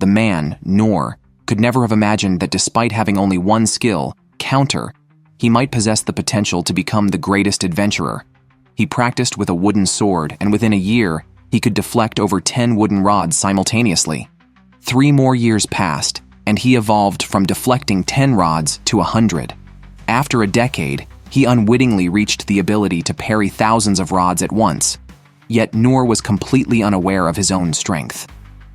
The man, Noor, could never have imagined that despite having only one skill, counter, he might possess the potential to become the greatest adventurer. He practiced with a wooden sword, and within a year, he could deflect over 10 wooden rods simultaneously. 3 more years passed, and he evolved from deflecting 10 rods to 100. After a decade, he unwittingly reached the ability to parry thousands of rods at once. Yet Noor was completely unaware of his own strength.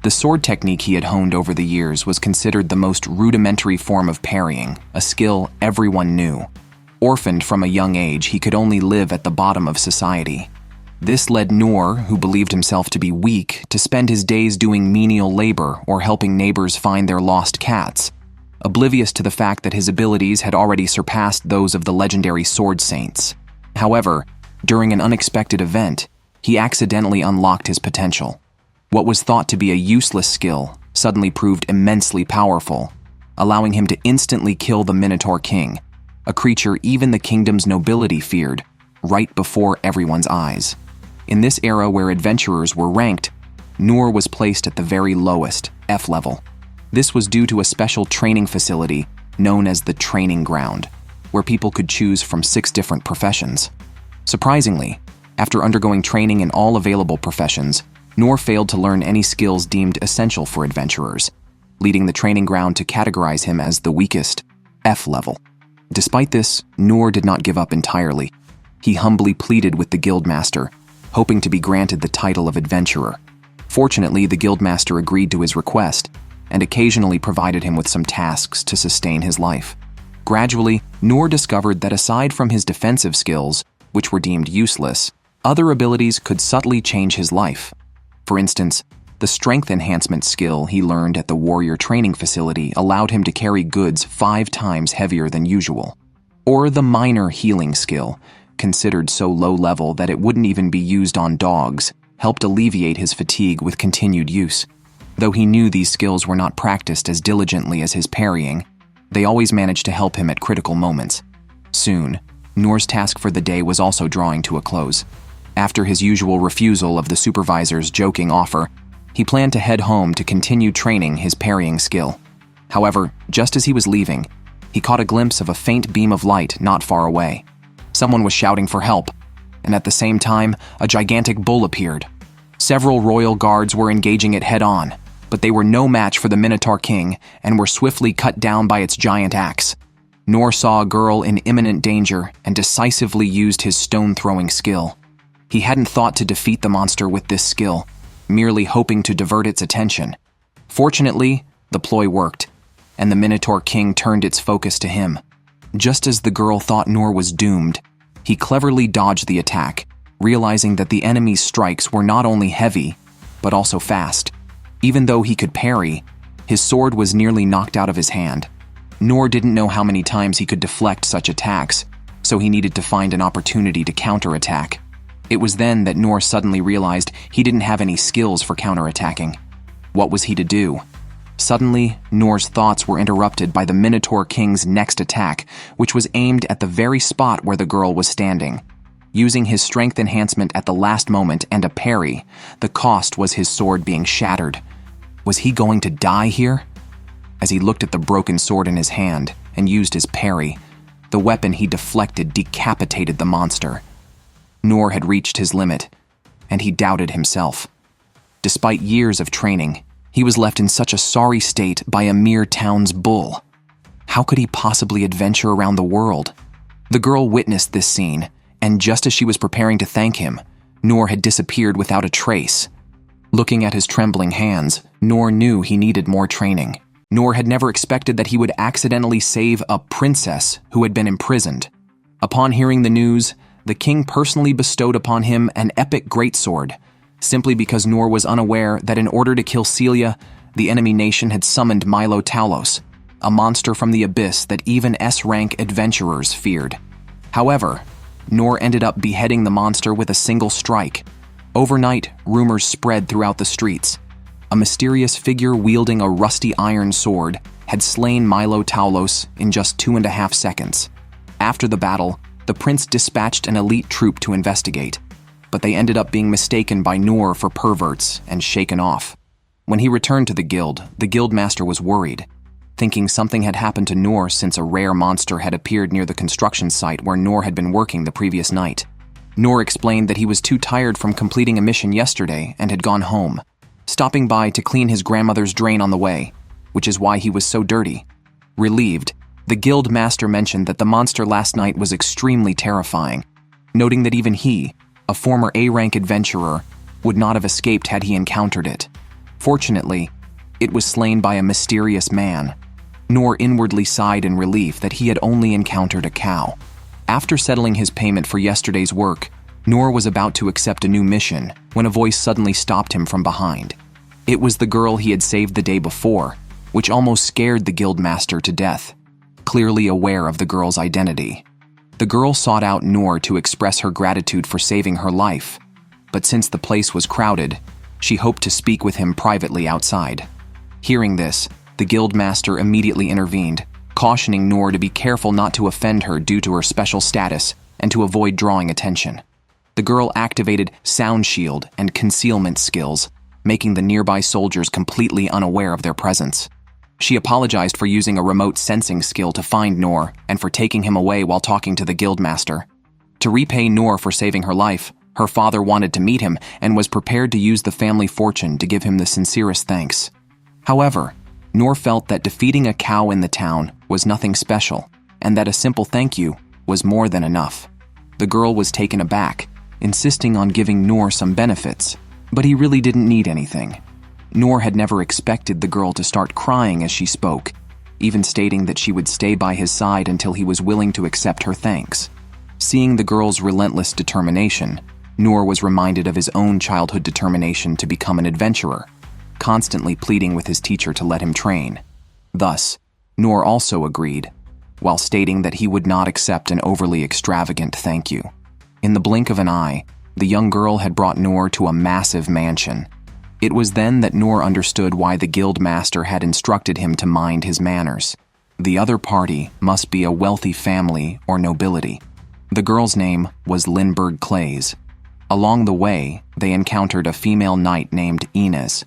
The sword technique he had honed over the years was considered the most rudimentary form of parrying, a skill everyone knew. Orphaned from a young age, he could only live at the bottom of society. This led Noor, who believed himself to be weak, to spend his days doing menial labor or helping neighbors find their lost cats, oblivious to the fact that his abilities had already surpassed those of the legendary sword saints. However, during an unexpected event, he accidentally unlocked his potential. What was thought to be a useless skill suddenly proved immensely powerful, allowing him to instantly kill the Minotaur King, a creature even the kingdom's nobility feared, right before everyone's eyes. In this era where adventurers were ranked, Noor was placed at the very lowest, F level. This was due to a special training facility known as the Training Ground, where people could choose from 6 different professions. Surprisingly, after undergoing training in all available professions, Noor failed to learn any skills deemed essential for adventurers, leading the Training Ground to categorize him as the weakest, F level. Despite this, Noor did not give up entirely. He humbly pleaded with the Guildmaster, hoping to be granted the title of adventurer. Fortunately, the Guildmaster agreed to his request and occasionally provided him with some tasks to sustain his life. Gradually, Noor discovered that aside from his defensive skills, which were deemed useless, other abilities could subtly change his life. For instance, the strength enhancement skill he learned at the warrior training facility allowed him to carry goods 5 times heavier than usual. Or the minor healing skill, considered so low level that it wouldn't even be used on dogs, helped alleviate his fatigue with continued use. Though he knew these skills were not practiced as diligently as his parrying, they always managed to help him at critical moments. Soon, Noor's task for the day was also drawing to a close. After his usual refusal of the supervisor's joking offer, he planned to head home to continue training his parrying skill. However, just as he was leaving, he caught a glimpse of a faint beam of light not far away. Someone was shouting for help, and at the same time, a gigantic bull appeared. Several royal guards were engaging it head-on, but they were no match for the Minotaur King and were swiftly cut down by its giant axe. Noor saw a girl in imminent danger and decisively used his stone-throwing skill. He hadn't thought to defeat the monster with this skill, merely hoping to divert its attention. Fortunately, the ploy worked, and the Minotaur King turned its focus to him. Just as the girl thought Noor was doomed, he cleverly dodged the attack, realizing that the enemy's strikes were not only heavy, but also fast. Even though he could parry, his sword was nearly knocked out of his hand. Noor didn't know how many times he could deflect such attacks, so he needed to find an opportunity to counterattack. It was then that Noor suddenly realized he didn't have any skills for counterattacking. What was he to do? Suddenly, Noor's thoughts were interrupted by the Minotaur King's next attack, which was aimed at the very spot where the girl was standing. Using his strength enhancement at the last moment and a parry, the cost was his sword being shattered. Was he going to die here? As he looked at the broken sword in his hand and used his parry, the weapon he deflected decapitated the monster. Noor had reached his limit, and he doubted himself. Despite years of training, he was left in such a sorry state by a mere town's bull. How could he possibly adventure around the world? The girl witnessed this scene, and just as she was preparing to thank him, Noor had disappeared without a trace. Looking at his trembling hands, Noor knew he needed more training. Noor had never expected that he would accidentally save a princess who had been imprisoned. Upon hearing the news, the king personally bestowed upon him an epic greatsword, simply because Noor was unaware that in order to kill Celia, the enemy nation had summoned Milo Talos, a monster from the abyss that even S-rank adventurers feared. However, Noor ended up beheading the monster with a single strike. Overnight, rumors spread throughout the streets. A mysterious figure wielding a rusty iron sword had slain Milo Talos in just 2.5 seconds. After the battle, the prince dispatched an elite troop to investigate, but they ended up being mistaken by Noor for perverts and shaken off. When he returned to the guild master was worried, thinking something had happened to Noor since a rare monster had appeared near the construction site where Noor had been working the previous night. Noor explained that he was too tired from completing a mission yesterday and had gone home, stopping by to clean his grandmother's drain on the way, which is why he was so dirty. Relieved, the guild master mentioned that the monster last night was extremely terrifying, noting that even he, a former A-rank adventurer, would not have escaped had he encountered it. Fortunately, it was slain by a mysterious man. Noor inwardly sighed in relief that he had only encountered a cow. After settling his payment for yesterday's work, Noor was about to accept a new mission when a voice suddenly stopped him from behind. It was the girl he had saved the day before, which almost scared the guildmaster to death, clearly aware of the girl's identity. The girl sought out Noor to express her gratitude for saving her life, but since the place was crowded, she hoped to speak with him privately outside. Hearing this, the guildmaster immediately intervened, cautioning Noor to be careful not to offend her due to her special status and to avoid drawing attention. The girl activated sound shield and concealment skills, making the nearby soldiers completely unaware of their presence. She apologized for using a remote sensing skill to find Noor and for taking him away while talking to the guildmaster. To repay Noor for saving her life, her father wanted to meet him and was prepared to use the family fortune to give him the sincerest thanks. However, Noor felt that defeating a cow in the town was nothing special, and that a simple thank you was more than enough. The girl was taken aback, insisting on giving Noor some benefits, but he really didn't need anything. Noor had never expected the girl to start crying as she spoke, even stating that she would stay by his side until he was willing to accept her thanks. Seeing the girl's relentless determination, Noor was reminded of his own childhood determination to become an adventurer, constantly pleading with his teacher to let him train. Thus, Noor also agreed, while stating that he would not accept an overly extravagant thank you. In the blink of an eye, the young girl had brought Noor to a massive mansion. It was then that Noor understood why the guild master had instructed him to mind his manners. The other party must be a wealthy family or nobility. The girl's name was Lindbergh Clays. Along the way, they encountered a female knight named Inez,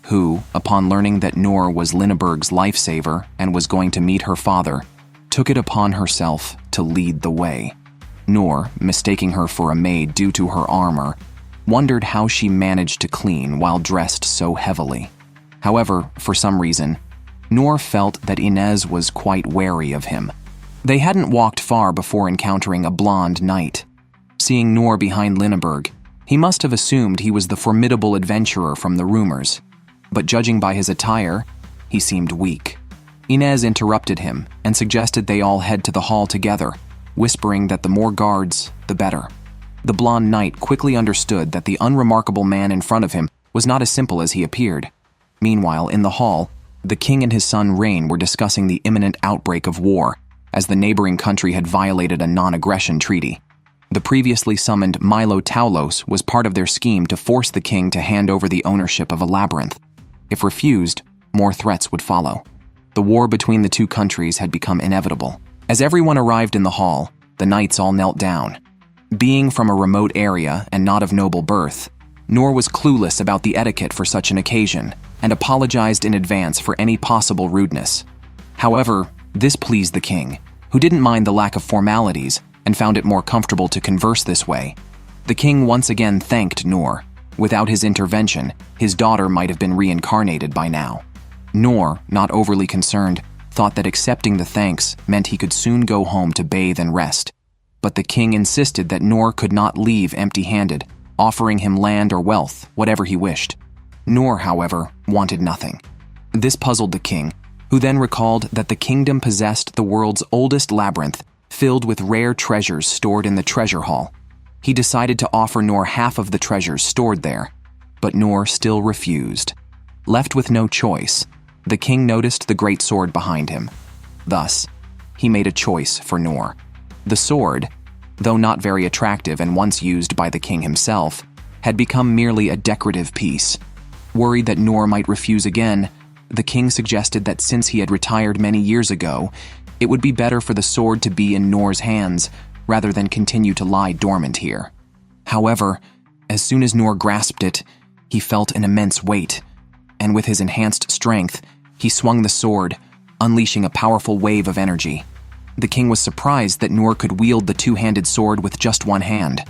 who, upon learning that Noor was Lindbergh's lifesaver and was going to meet her father, took it upon herself to lead the way. Noor, mistaking her for a maid due to her armor, wondered how she managed to clean while dressed so heavily. However, for some reason, Noor felt that Inez was quite wary of him. They hadn't walked far before encountering a blonde knight. Seeing Noor behind Lindbergh, he must have assumed he was the formidable adventurer from the rumors, but judging by his attire, he seemed weak. Inez interrupted him and suggested they all head to the hall together, whispering that the more guards, the better. The blonde knight quickly understood that the unremarkable man in front of him was not as simple as he appeared. Meanwhile, in the hall, the king and his son Rain were discussing the imminent outbreak of war, as the neighboring country had violated a non-aggression treaty. The previously summoned Milo Taulos was part of their scheme to force the king to hand over the ownership of a labyrinth. If refused, more threats would follow. The war between the two countries had become inevitable. As everyone arrived in the hall, the knights all knelt down. Being from a remote area and not of noble birth, Noor was clueless about the etiquette for such an occasion and apologized in advance for any possible rudeness. However, this pleased the king, who didn't mind the lack of formalities and found it more comfortable to converse this way. The king once again thanked Noor. Without his intervention, his daughter might have been reincarnated by now. Noor, not overly concerned, thought that accepting the thanks meant he could soon go home to bathe and rest. But the king insisted that Noor could not leave empty-handed, offering him land or wealth, whatever he wished. Noor, however, wanted nothing. This puzzled the king, who then recalled that the kingdom possessed the world's oldest labyrinth, filled with rare treasures stored in the treasure hall. He decided to offer Noor half of the treasures stored there, but Noor still refused. Left with no choice, the king noticed the great sword behind him. Thus, he made a choice for Noor. The sword, though not very attractive and once used by the king himself, had become merely a decorative piece. Worried that Noor might refuse again, the king suggested that since he had retired many years ago, it would be better for the sword to be in Noor's hands rather than continue to lie dormant here. However, as soon as Noor grasped it, he felt an immense weight, and with his enhanced strength, he swung the sword, unleashing a powerful wave of energy. The king was surprised that Noor could wield the two-handed sword with just one hand.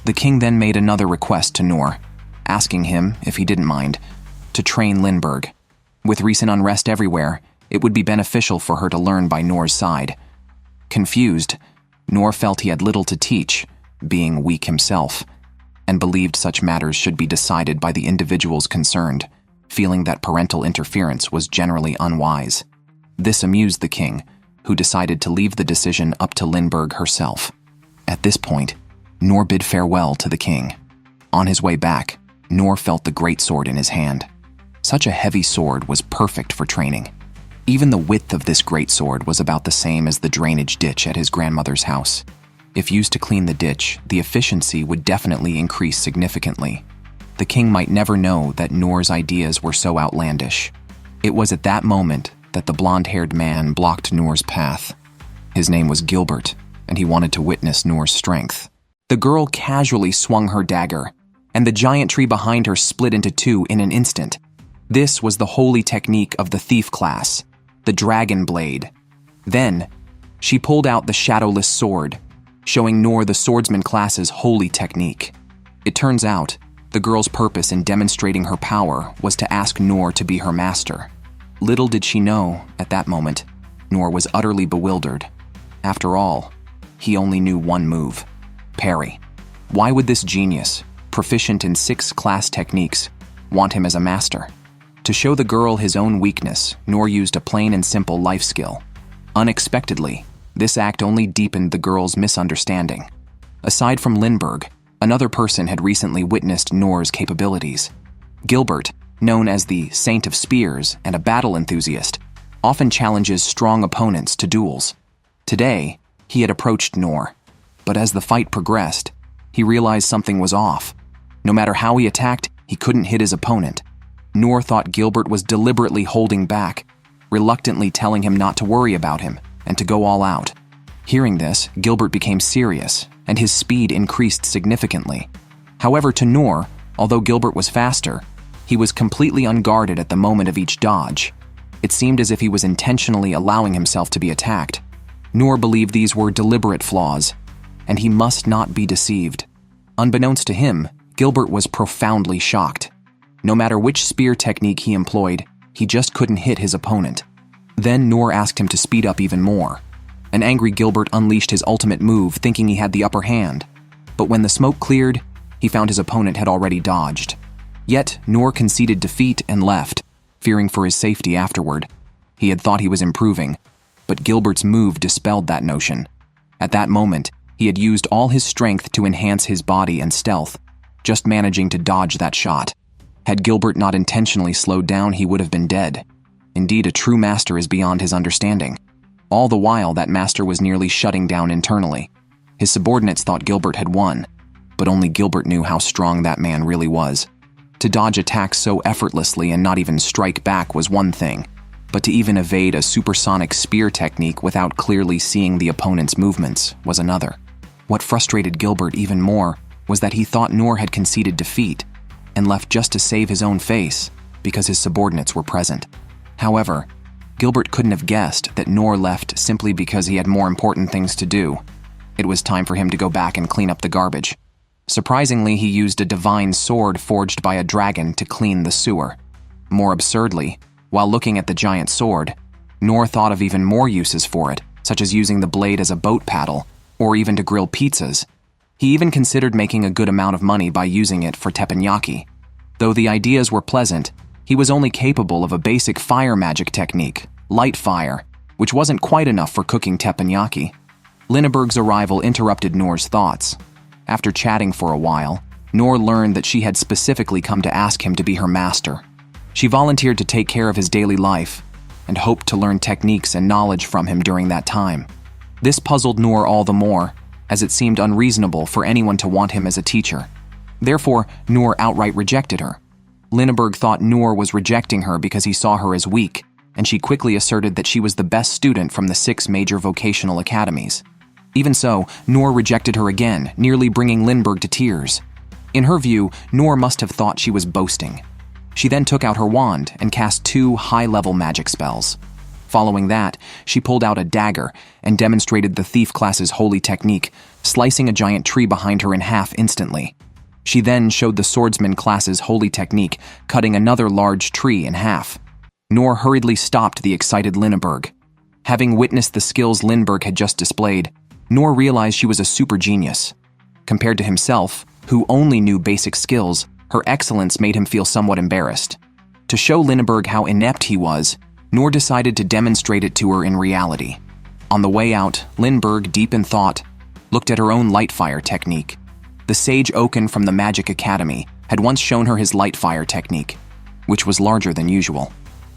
The king then made another request to Noor, asking him, if he didn't mind, to train Lindbergh. With recent unrest everywhere, it would be beneficial for her to learn by Noor's side. Confused, Noor felt he had little to teach, being weak himself, and believed such matters should be decided by the individuals concerned, feeling that parental interference was generally unwise. This amused the king, who decided to leave the decision up to Lindbergh herself. At this point, Noor bid farewell to the king. On his way back, Noor felt the greatsword in his hand. Such a heavy sword was perfect for training. Even the width of this greatsword was about the same as the drainage ditch at his grandmother's house. If used to clean the ditch, the efficiency would definitely increase significantly. The king might never know that Noor's ideas were so outlandish. It was at that moment that the blonde-haired man blocked Noor's path. His name was Gilbert, and he wanted to witness Noor's strength. The girl casually swung her dagger, and the giant tree behind her split into two in an instant. This was the holy technique of the thief class, the dragon blade. Then, she pulled out the shadowless sword, showing Noor the swordsman class's holy technique. It turns out, the girl's purpose in demonstrating her power was to ask Noor to be her master. Little did she know, at that moment, Noor was utterly bewildered. After all, he only knew one move: parry. Why would this genius, proficient in 6 class techniques, want him as a master? To show the girl his own weakness, Noor used a plain and simple life skill. Unexpectedly, this act only deepened the girl's misunderstanding. Aside from Lindbergh, another person had recently witnessed Noor's capabilities. Gilbert, known as the Saint of Spears and a battle enthusiast, often challenges strong opponents to duels. Today, he had approached Noor, but as the fight progressed, he realized something was off. No matter how he attacked, he couldn't hit his opponent. Noor thought Gilbert was deliberately holding back, reluctantly telling him not to worry about him and to go all out. Hearing this, Gilbert became serious, and his speed increased significantly. However, to Noor, although Gilbert was faster, he was completely unguarded at the moment of each dodge. It seemed as if he was intentionally allowing himself to be attacked. Noor believed these were deliberate flaws, and he must not be deceived. Unbeknownst to him, Gilbert was profoundly shocked. No matter which spear technique he employed, he just couldn't hit his opponent. Then Noor asked him to speed up even more. An angry Gilbert unleashed his ultimate move, thinking he had the upper hand. But when the smoke cleared, he found his opponent had already dodged. Yet, Noor conceded defeat and left, fearing for his safety afterward. He had thought he was improving, but Gilbert's move dispelled that notion. At that moment, he had used all his strength to enhance his body and stealth, just managing to dodge that shot. Had Gilbert not intentionally slowed down, he would have been dead. Indeed, a true master is beyond his understanding. All the while, that master was nearly shutting down internally. His subordinates thought Gilbert had won, but only Gilbert knew how strong that man really was. To dodge attacks so effortlessly and not even strike back was one thing, but to even evade a supersonic spear technique without clearly seeing the opponent's movements was another. What frustrated Gilbert even more was that he thought Noor had conceded defeat and left just to save his own face because his subordinates were present. However, Gilbert couldn't have guessed that Noor left simply because he had more important things to do. It was time for him to go back and clean up the garbage. Surprisingly, he used a divine sword forged by a dragon to clean the sewer. More absurdly, while looking at the giant sword, Noor thought of even more uses for it, such as using the blade as a boat paddle, or even to grill pizzas. He even considered making a good amount of money by using it for teppanyaki. Though the ideas were pleasant, he was only capable of a basic fire magic technique, light fire, which wasn't quite enough for cooking teppanyaki. Lindbergh's arrival interrupted Noor's thoughts. After chatting for a while, Noor learned that she had specifically come to ask him to be her master. She volunteered to take care of his daily life and hoped to learn techniques and knowledge from him during that time. This puzzled Noor all the more, as it seemed unreasonable for anyone to want him as a teacher. Therefore, Noor outright rejected her. Lindbergh thought Noor was rejecting her because he saw her as weak, and she quickly asserted that she was the best student from the 6 major vocational academies. Even so, Noor rejected her again, nearly bringing Lindbergh to tears. In her view, Noor must have thought she was boasting. She then took out her wand and cast 2 high-level magic spells. Following that, she pulled out a dagger and demonstrated the thief class's holy technique, slicing a giant tree behind her in half instantly. She then showed the swordsman class's holy technique, cutting another large tree in half. Noor hurriedly stopped the excited Lindbergh. Having witnessed the skills Lindbergh had just displayed, Noor realized she was a super genius. Compared to himself, who only knew basic skills, her excellence made him feel somewhat embarrassed. To show Lindbergh how inept he was, Noor decided to demonstrate it to her in reality. On the way out, Lindbergh, deep in thought, looked at her own light fire technique. The sage Oaken from the Magic Academy had once shown her his light fire technique, which was larger than usual.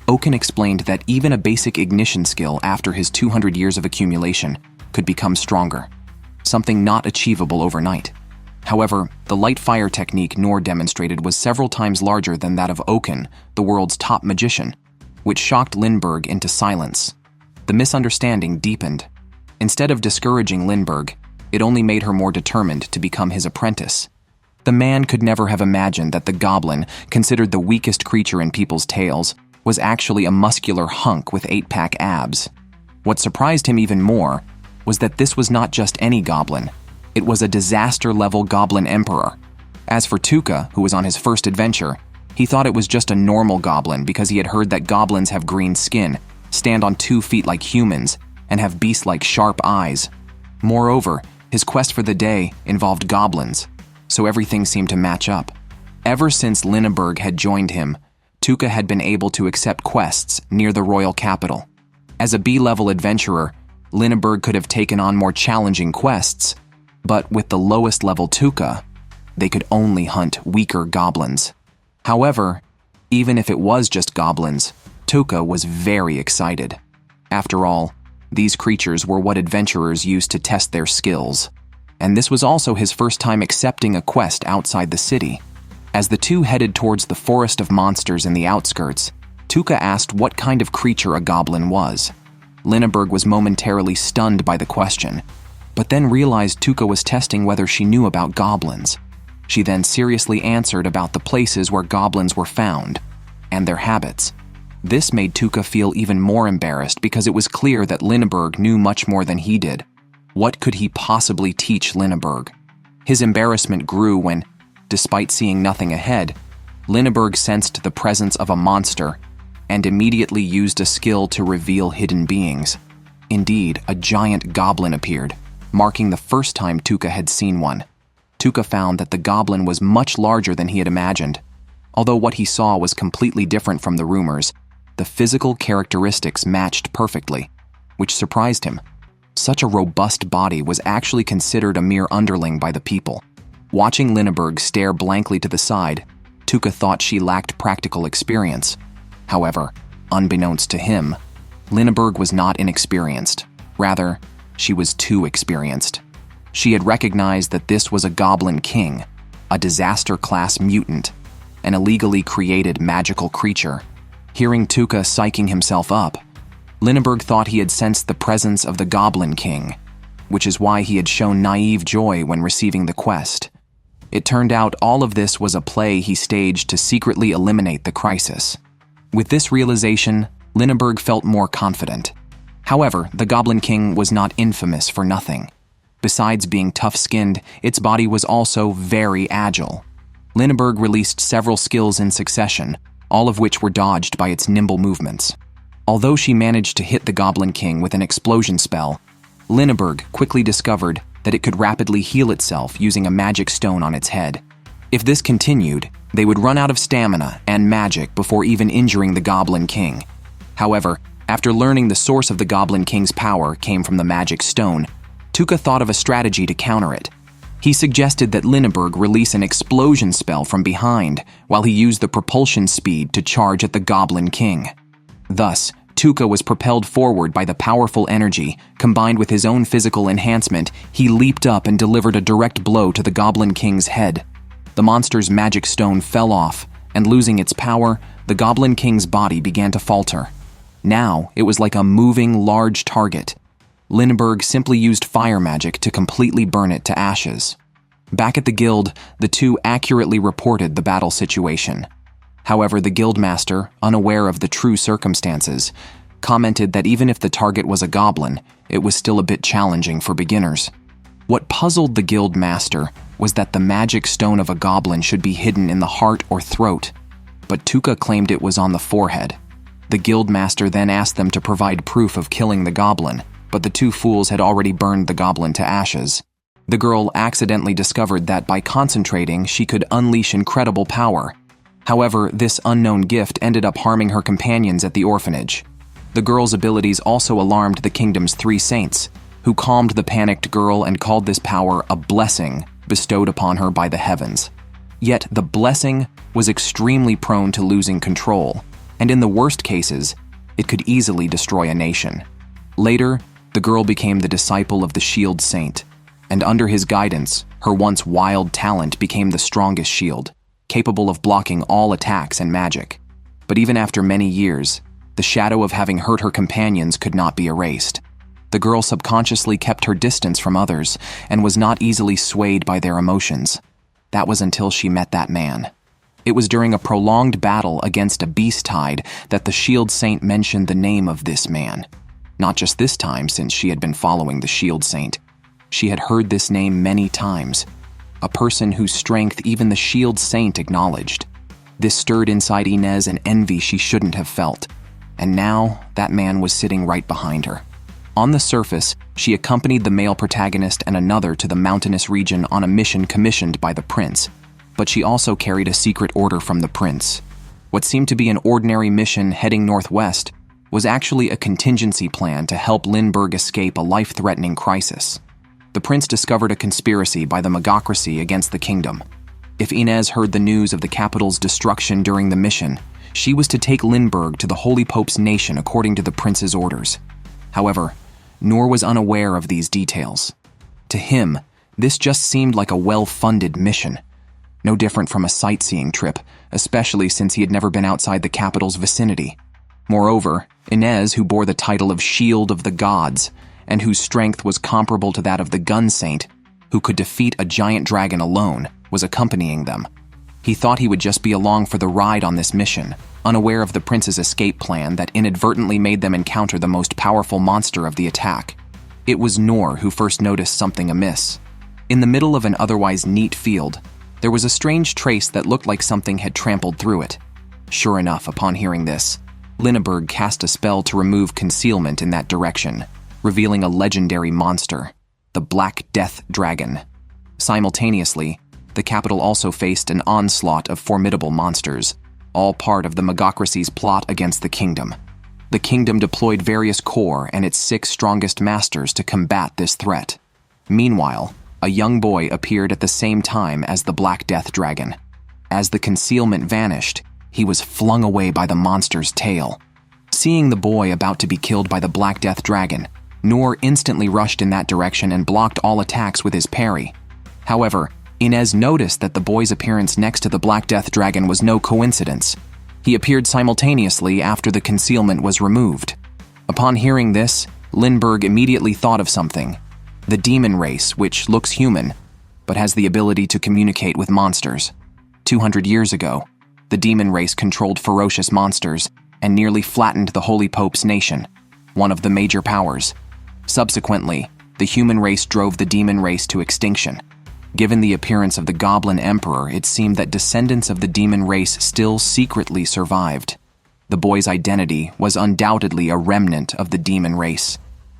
Oaken explained that even a basic ignition skill after his 200 years of accumulation could become stronger, something not achievable overnight. However, the light fire technique Noor demonstrated was several times larger than that of Oaken, the world's top magician, which shocked Lindbergh into silence. The misunderstanding deepened. Instead of discouraging Lindbergh, it only made her more determined to become his apprentice. The man could never have imagined that the goblin, considered the weakest creature in people's tales, was actually a muscular hunk with 8-pack abs. What surprised him even more was that this was not just any goblin. It was a disaster-level goblin emperor. As for Tuka, who was on his first adventure, he thought it was just a normal goblin because he had heard that goblins have green skin, stand on 2 feet like humans, and have beast-like sharp eyes. Moreover, his quest for the day involved goblins, so everything seemed to match up. Ever since Lindbergh had joined him, Tuka had been able to accept quests near the royal capital. As a B-level adventurer, Lindbergh could have taken on more challenging quests, but with the lowest level Tuka, they could only hunt weaker goblins. However, even if it was just goblins, Tuka was very excited. After all, these creatures were what adventurers used to test their skills, and this was also his first time accepting a quest outside the city. As the two headed towards the forest of monsters in the outskirts, Tuka asked what kind of creature a goblin was. Lindbergh was momentarily stunned by the question, but then realized Tuka was testing whether she knew about goblins. She then seriously answered about the places where goblins were found, and their habits. This made Tuka feel even more embarrassed because it was clear that Lindbergh knew much more than he did. What could he possibly teach Lindbergh? His embarrassment grew when, despite seeing nothing ahead, Lindbergh sensed the presence of a monster and immediately used a skill to reveal hidden beings. Indeed, a giant goblin appeared, marking the first time Tuka had seen one. Tuka found that the goblin was much larger than he had imagined. Although what he saw was completely different from the rumors, the physical characteristics matched perfectly, which surprised him. Such a robust body was actually considered a mere underling by the people. Watching Lindbergh stare blankly to the side, Tuka thought she lacked practical experience. However, unbeknownst to him, Lindbergh was not inexperienced. Rather, she was too experienced. She had recognized that this was a goblin king, a disaster-class mutant, an illegally created magical creature. Hearing Tuka psyching himself up, Lindbergh thought he had sensed the presence of the Goblin King, which is why he had shown naive joy when receiving the quest. It turned out all of this was a play he staged to secretly eliminate the crisis. With this realization, Lindbergh felt more confident. However, the Goblin King was not infamous for nothing. Besides being tough-skinned, its body was also very agile. Lindbergh released several skills in succession, all of which were dodged by its nimble movements. Although she managed to hit the Goblin King with an explosion spell, Lindbergh quickly discovered that it could rapidly heal itself using a magic stone on its head. If this continued, they would run out of stamina and magic before even injuring the Goblin King. However, after learning the source of the Goblin King's power came from the magic stone, Tuka thought of a strategy to counter it. He suggested that Lindbergh release an explosion spell from behind while he used the propulsion speed to charge at the Goblin King. Thus, Tuka was propelled forward by the powerful energy. Combined with his own physical enhancement, he leaped up and delivered a direct blow to the Goblin King's head. The monster's magic stone fell off, and losing its power, the Goblin King's body began to falter. Now, it was like a moving, large target. Lindbergh simply used fire magic to completely burn it to ashes. Back at the guild, the two accurately reported the battle situation. However, the guildmaster, unaware of the true circumstances, commented that even if the target was a goblin, it was still a bit challenging for beginners. What puzzled the guildmaster was that the magic stone of a goblin should be hidden in the heart or throat, but Tuka claimed it was on the forehead. The guildmaster then asked them to provide proof of killing the goblin, but the two fools had already burned the goblin to ashes. The girl accidentally discovered that by concentrating, she could unleash incredible power. However, this unknown gift ended up harming her companions at the orphanage. The girl's abilities also alarmed the kingdom's 3 saints, who calmed the panicked girl and called this power a blessing bestowed upon her by the heavens. Yet the blessing was extremely prone to losing control, and in the worst cases, it could easily destroy a nation. Later, the girl became the disciple of the Shield Saint, and under his guidance, her once wild talent became the strongest shield, capable of blocking all attacks and magic. But even after many years, the shadow of having hurt her companions could not be erased. The girl subconsciously kept her distance from others and was not easily swayed by their emotions. That was until she met that man. It was during a prolonged battle against a beast tide that the Shield Saint mentioned the name of this man. Not just this time, since she had been following the Shield Saint. She had heard this name many times. A person whose strength even the Shield Saint acknowledged. This stirred inside Inez an envy she shouldn't have felt. And now, that man was sitting right behind her. On the surface, she accompanied the male protagonist and another to the mountainous region on a mission commissioned by the prince. But she also carried a secret order from the prince. What seemed to be an ordinary mission heading northwest was actually a contingency plan to help Lindbergh escape a life-threatening crisis. The prince discovered a conspiracy by the Magocracy against the kingdom. If Inez heard the news of the capital's destruction during the mission, she was to take Lindbergh to the Holy Pope's nation according to the prince's orders. However, Noor was unaware of these details. To him, this just seemed like a well-funded mission. No different from a sightseeing trip, especially since he had never been outside the capital's vicinity. Moreover, Inez, who bore the title of Shield of the Gods, and whose strength was comparable to that of the Gun Saint, who could defeat a giant dragon alone, was accompanying them. He thought he would just be along for the ride on this mission, unaware of the prince's escape plan that inadvertently made them encounter the most powerful monster of the attack. It was Noor who first noticed something amiss. In the middle of an otherwise neat field, there was a strange trace that looked like something had trampled through it. Sure enough, upon hearing this, Lindbergh cast a spell to remove concealment in that direction, revealing a legendary monster, the Black Death Dragon. Simultaneously, the capital also faced an onslaught of formidable monsters, all part of the Magocracy's plot against the kingdom. The kingdom deployed various corps and its 6 strongest masters to combat this threat. Meanwhile, a young boy appeared at the same time as the Black Death Dragon. As the concealment vanished, he was flung away by the monster's tail. Seeing the boy about to be killed by the Black Death Dragon, Noor instantly rushed in that direction and blocked all attacks with his parry. However, Inez noticed that the boy's appearance next to the Black Death Dragon was no coincidence. He appeared simultaneously after the concealment was removed. Upon hearing this, Lindbergh immediately thought of something. The demon race, which looks human, but has the ability to communicate with monsters. 200 years ago, the demon race controlled ferocious monsters and nearly flattened the Holy Pope's nation, one of the major powers. Subsequently, the human race drove the demon race to extinction. Given the appearance of the Goblin Emperor, it seemed that descendants of the demon race still secretly survived. The boy's identity was undoubtedly a remnant of the demon race.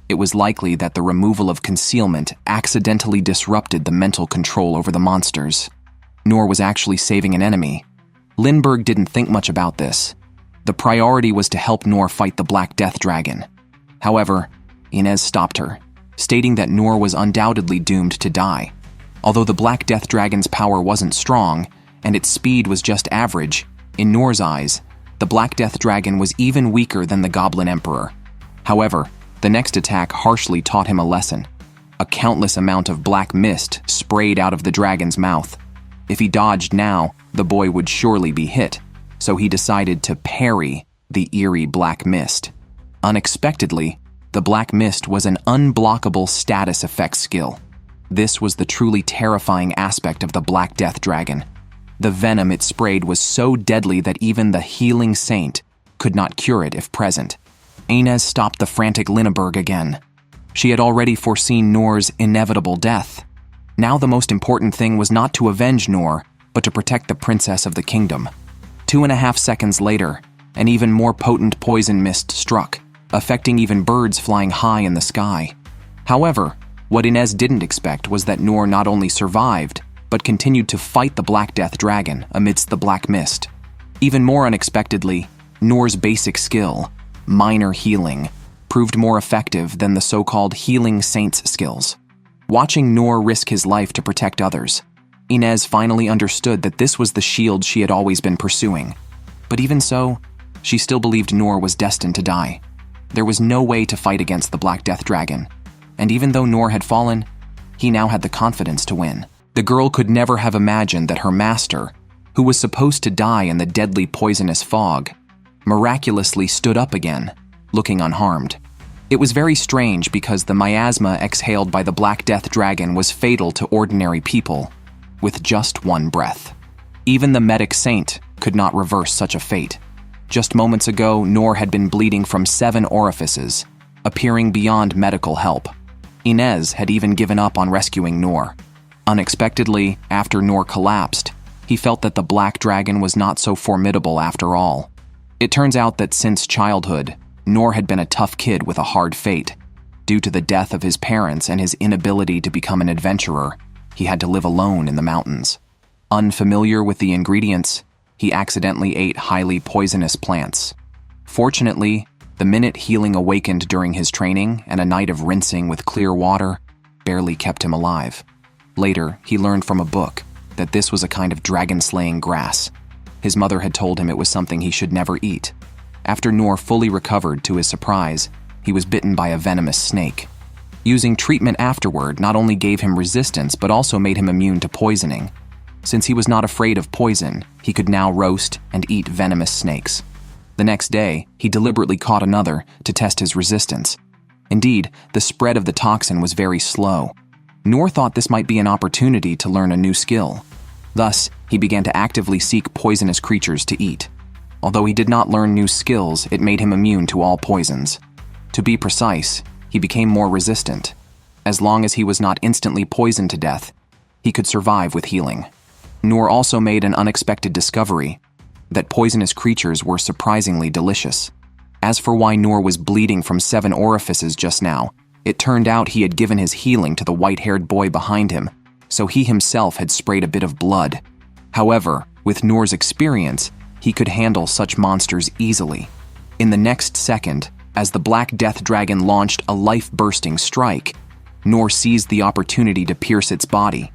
It was likely that the removal of concealment accidentally disrupted the mental control over the monsters. Noor was actually saving an enemy. Lindbergh didn't think much about this. The priority was to help Noor fight the Black Death Dragon. However, Inez stopped her, stating that Noor was undoubtedly doomed to die. Although the Black Death Dragon's power wasn't strong, and its speed was just average, in Noor's eyes, the Black Death Dragon was even weaker than the Goblin Emperor. However, the next attack harshly taught him a lesson. A countless amount of black mist sprayed out of the dragon's mouth. If he dodged now, the boy would surely be hit, so he decided to parry the eerie black mist. Unexpectedly, the black mist was an unblockable status effect skill. This was the truly terrifying aspect of the Black Death Dragon. The venom it sprayed was so deadly that even the healing saint could not cure it if present. Inez stopped the frantic Linneberg again. She had already foreseen Noor's inevitable death. Now the most important thing was not to avenge Noor, but to protect the princess of the kingdom. 2.5 seconds later, an even more potent poison mist struck, affecting even birds flying high in the sky. However, what Inez didn't expect was that Noor not only survived, but continued to fight the Black Death Dragon amidst the black mist. Even more unexpectedly, Noor's basic skill, minor healing, proved more effective than the so-called healing saint's skills. Watching Noor risk his life to protect others, Inez finally understood that this was the shield she had always been pursuing. But even so, she still believed Noor was destined to die. There was no way to fight against the Black Death Dragon, and even though Noor had fallen, he now had the confidence to win. The girl could never have imagined that her master, who was supposed to die in the deadly poisonous fog, miraculously stood up again, looking unharmed. It was very strange because the miasma exhaled by the Black Death Dragon was fatal to ordinary people, with just one breath. Even the medic saint could not reverse such a fate. Just moments ago, Noor had been bleeding from 7 orifices, appearing beyond medical help. Inez had even given up on rescuing Noor. Unexpectedly, after Noor collapsed, he felt that the Black Dragon was not so formidable after all. It turns out that since childhood, Noor had been a tough kid with a hard fate. Due to the death of his parents and his inability to become an adventurer, he had to live alone in the mountains. Unfamiliar with the ingredients, he accidentally ate highly poisonous plants. Fortunately, the minute healing awakened during his training and a night of rinsing with clear water barely kept him alive. Later, he learned from a book that this was a kind of dragon-slaying grass. His mother had told him it was something he should never eat. After Noor fully recovered, to his surprise, he was bitten by a venomous snake. Using treatment afterward not only gave him resistance but also made him immune to poisoning. Since he was not afraid of poison, he could now roast and eat venomous snakes. The next day, he deliberately caught another to test his resistance. Indeed, the spread of the toxin was very slow. Noor thought this might be an opportunity to learn a new skill. Thus, he began to actively seek poisonous creatures to eat. Although he did not learn new skills, it made him immune to all poisons. To be precise, he became more resistant. As long as he was not instantly poisoned to death, he could survive with healing. Noor also made an unexpected discovery, that poisonous creatures were surprisingly delicious. As for why Noor was bleeding from 7 orifices just now, it turned out he had given his healing to the white-haired boy behind him, so he himself had sprayed a bit of blood. However, with Noor's experience, he could handle such monsters easily. In the next second, as the Black Death Dragon launched a life-bursting strike, Noor seized the opportunity to pierce its body.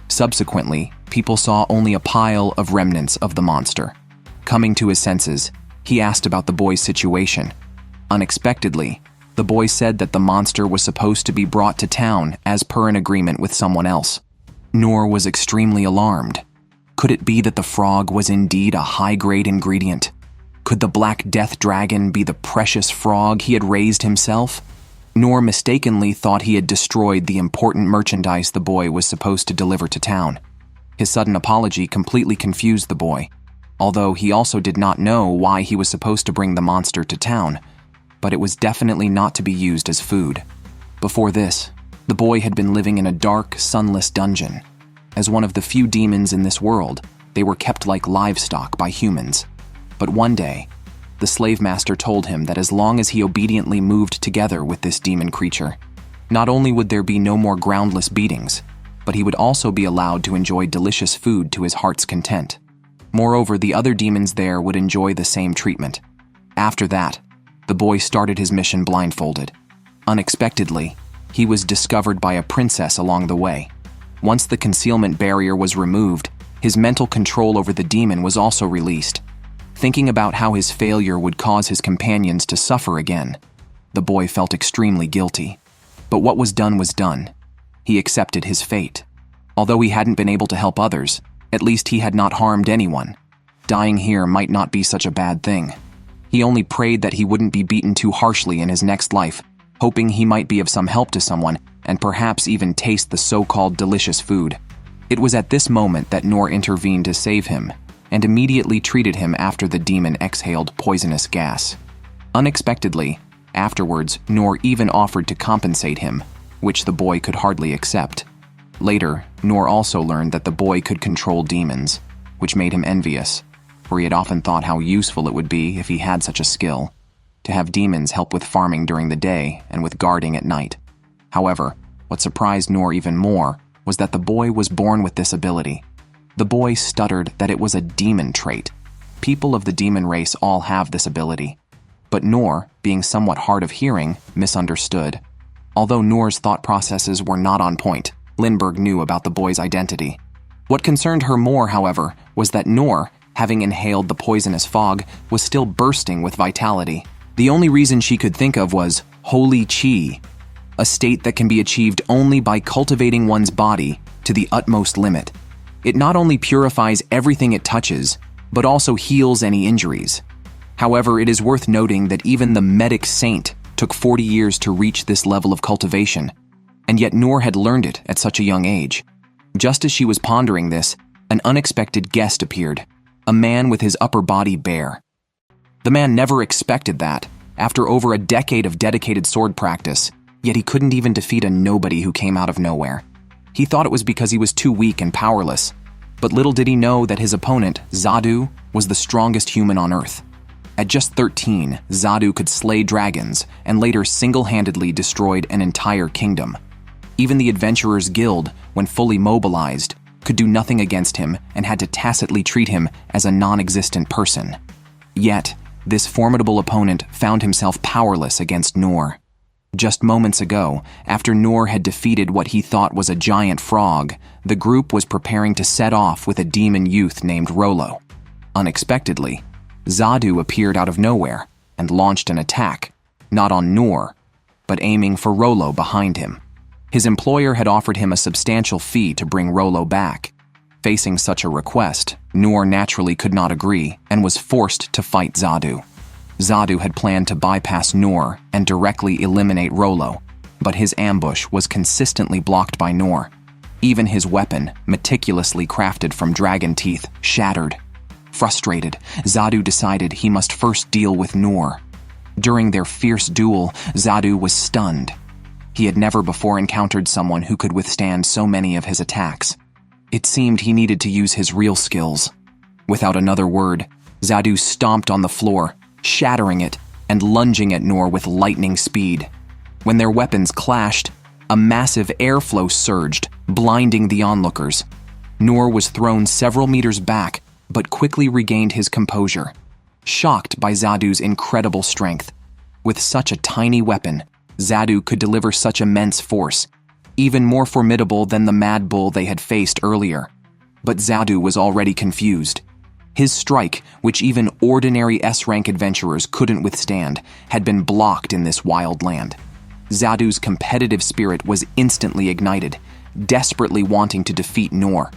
Subsequently, people saw only a pile of remnants of the monster. Coming to his senses, he asked about the boy's situation. Unexpectedly, the boy said that the monster was supposed to be brought to town as per an agreement with someone else. Noor was extremely alarmed. Could it be that the frog was indeed a high-grade ingredient? Could the Black Death Dragon be the precious frog he had raised himself? Noor mistakenly thought he had destroyed the important merchandise the boy was supposed to deliver to town. His sudden apology completely confused the boy, although he also did not know why he was supposed to bring the monster to town, but it was definitely not to be used as food. Before this, the boy had been living in a dark, sunless dungeon. As one of the few demons in this world, they were kept like livestock by humans. But one day, the slave master told him that as long as he obediently moved together with this demon creature, not only would there be no more groundless beatings, but he would also be allowed to enjoy delicious food to his heart's content. Moreover, the other demons there would enjoy the same treatment. After that, the boy started his mission blindfolded. Unexpectedly, he was discovered by a princess along the way. Once the concealment barrier was removed, his mental control over the demon was also released. Thinking about how his failure would cause his companions to suffer again, the boy felt extremely guilty. But what was done was done. He accepted his fate. Although he hadn't been able to help others, at least he had not harmed anyone. Dying here might not be such a bad thing. He only prayed that he wouldn't be beaten too harshly in his next life, hoping he might be of some help to someone and perhaps even taste the so-called delicious food. It It was at this moment that Noor intervened to save him, and immediately treated him after the demon exhaled poisonous gas. Unexpectedly, afterwards, Noor even offered to compensate him, which the boy could hardly accept. Later, Noor also learned that the boy could control demons, which made him envious, for he had often thought how useful it would be if he had such a skill, to have demons help with farming during the day and with guarding at night. However, what surprised Noor even more was that the boy was born with this ability. The boy stuttered that it was a demon trait. People of the demon race all have this ability. But Noor, being somewhat hard of hearing, misunderstood. Although Noor's thought processes were not on point, Lindbergh knew about the boy's identity. What concerned her more, however, was that Noor, having inhaled the poisonous fog, was still bursting with vitality. The only reason she could think of was holy chi, a state that can be achieved only by cultivating one's body to the utmost limit. It not only purifies everything it touches, but also heals any injuries. However, it is worth noting that even the medic saint took 40 years to reach this level of cultivation, and yet Noor had learned it at such a young age. Just as she was pondering this, an unexpected guest appeared, a man with his upper body bare. The man never expected that, after over a decade of dedicated sword practice, yet he couldn't even defeat a nobody who came out of nowhere. He thought it was because he was too weak and powerless, but little did he know that his opponent, Zadu, was the strongest human on Earth. At just 13, Zadu could slay dragons and later single-handedly destroyed an entire kingdom. Even the Adventurers Guild, when fully mobilized, could do nothing against him and had to tacitly treat him as a non-existent person. Yet, this formidable opponent found himself powerless against Noor. Just moments ago, after Noor had defeated what he thought was a giant frog, the group was preparing to set off with a demon youth named Rollo. Unexpectedly, Zadu appeared out of nowhere and launched an attack, not on Noor, but aiming for Rollo behind him. His employer had offered him a substantial fee to bring Rollo back. Facing such a request, Noor naturally could not agree and was forced to fight Zadu. Zadu had planned to bypass Noor and directly eliminate Rollo, but his ambush was consistently blocked by Noor. Even his weapon, meticulously crafted from dragon teeth, shattered. Frustrated, Zadu decided he must first deal with Noor. During their fierce duel, Zadu was stunned. He had never before encountered someone who could withstand so many of his attacks. It seemed he needed to use his real skills. Without another word, Zadu stomped on the floor, shattering it and lunging at Noor with lightning speed. When their weapons clashed, a massive airflow surged, blinding the onlookers. Noor was thrown several meters back, but quickly regained his composure, shocked by Zadu's incredible strength. With such a tiny weapon, Zadu could deliver such immense force, even more formidable than the mad bull they had faced earlier. But Zadu was already confused. His strike, which even ordinary S-rank adventurers couldn't withstand, had been blocked in this wild land. Zadu's competitive spirit was instantly ignited, desperately wanting to defeat Noor.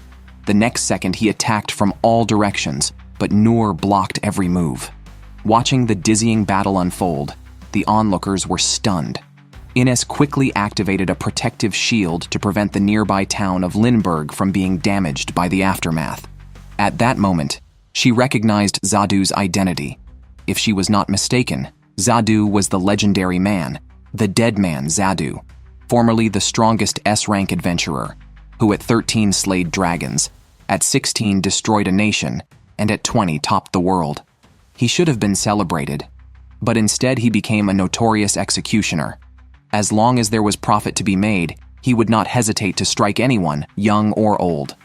The next second he attacked from all directions, but Noor blocked every move. Watching the dizzying battle unfold, the onlookers were stunned. Ines quickly activated a protective shield to prevent the nearby town of Lindbergh from being damaged by the aftermath. At that moment, she recognized Zadu's identity. If she was not mistaken, Zadu was the legendary man, the dead man Zadu, formerly the strongest S-rank adventurer, who at 13 slayed dragons, at 16 destroyed a nation, and at 20 topped the world. He should have been celebrated, but instead he became a notorious executioner. As long as there was profit to be made, he would not hesitate to strike anyone, young or old.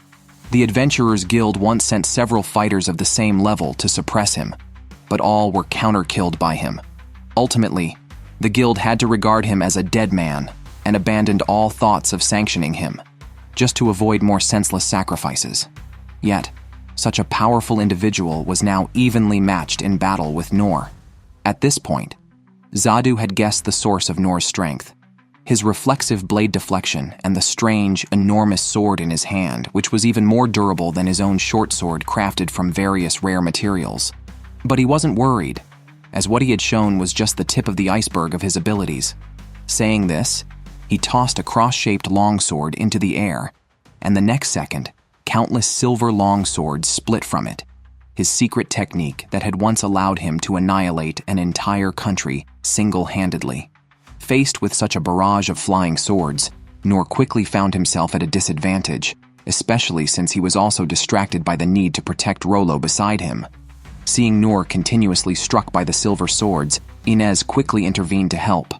The Adventurers Guild once sent several fighters of the same level to suppress him, but all were counter-killed by him. Ultimately, the guild had to regard him as a dead man and abandoned all thoughts of sanctioning him, just to avoid more senseless sacrifices. Yet, such a powerful individual was now evenly matched in battle with Noor. At this point, Zadu had guessed the source of Noor's strength. His reflexive blade deflection and the strange, enormous sword in his hand, which was even more durable than his own short sword crafted from various rare materials. But he wasn't worried, as what he had shown was just the tip of the iceberg of his abilities. Saying this, he tossed a cross-shaped longsword into the air, and the next second, countless silver longswords split from it. His secret technique that had once allowed him to annihilate an entire country single-handedly. Faced with such a barrage of flying swords, Noor quickly found himself at a disadvantage, especially since he was also distracted by the need to protect Rollo beside him. Seeing Noor continuously struck by the silver swords, Inez quickly intervened to help.